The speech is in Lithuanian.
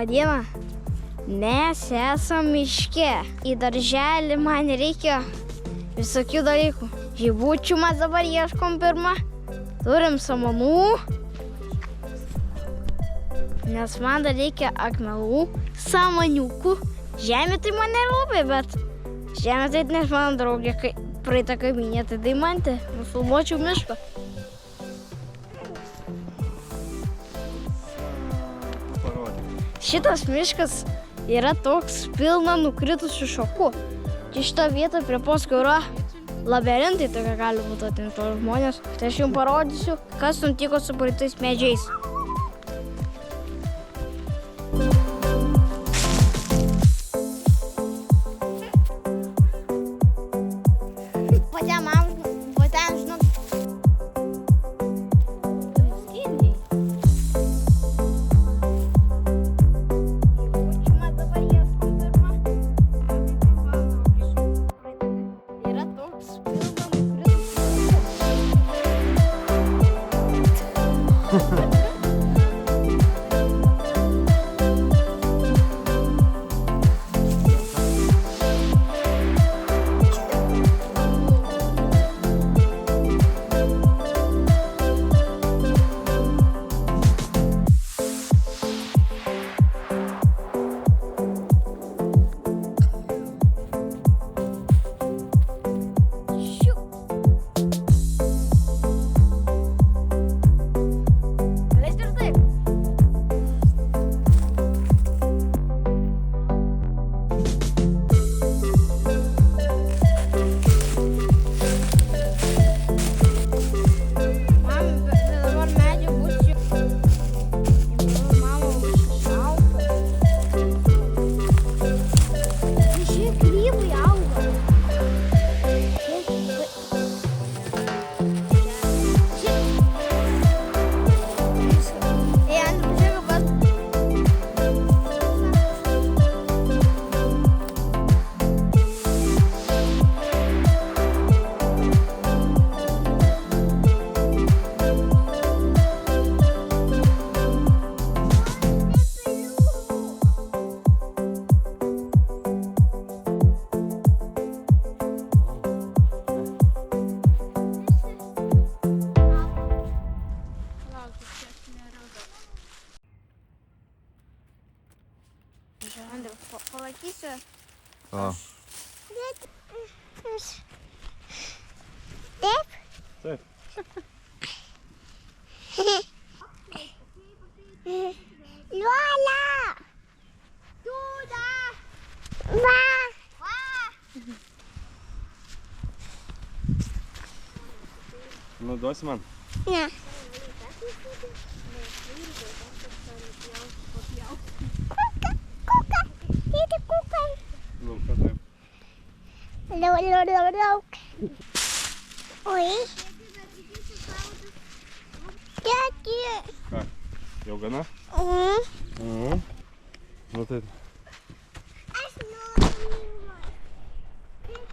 Labą dieną. Mes esam miške. Į darželį man reikia visokių dalykų. Žibučių mes dabar ieškom pirmą. Turim samanų. Nes man dar reikia akmenų, samaniukų. Žemė tai man nerūpi, bet žemė tai nes mano draugė, kai praeitą kaimynė, tai Daimantė, nufilmuočiau mišką. Šitas miškas yra toks pilna nukritusių šakų. Čia šitą vietą prie Poskio yra labirintai, tokia gali būti atinto žmonės. Tai aš jums parodysiu, kas nutiko su praeitais medžiais. Andriau, palaikysiu. Taip? Taip. Liuola! Dūda! Va! Duosi man? Ne. Lauka, taip. Lauk. Oi. Tėti. Ką? Jau gana? Mhm. Nu tai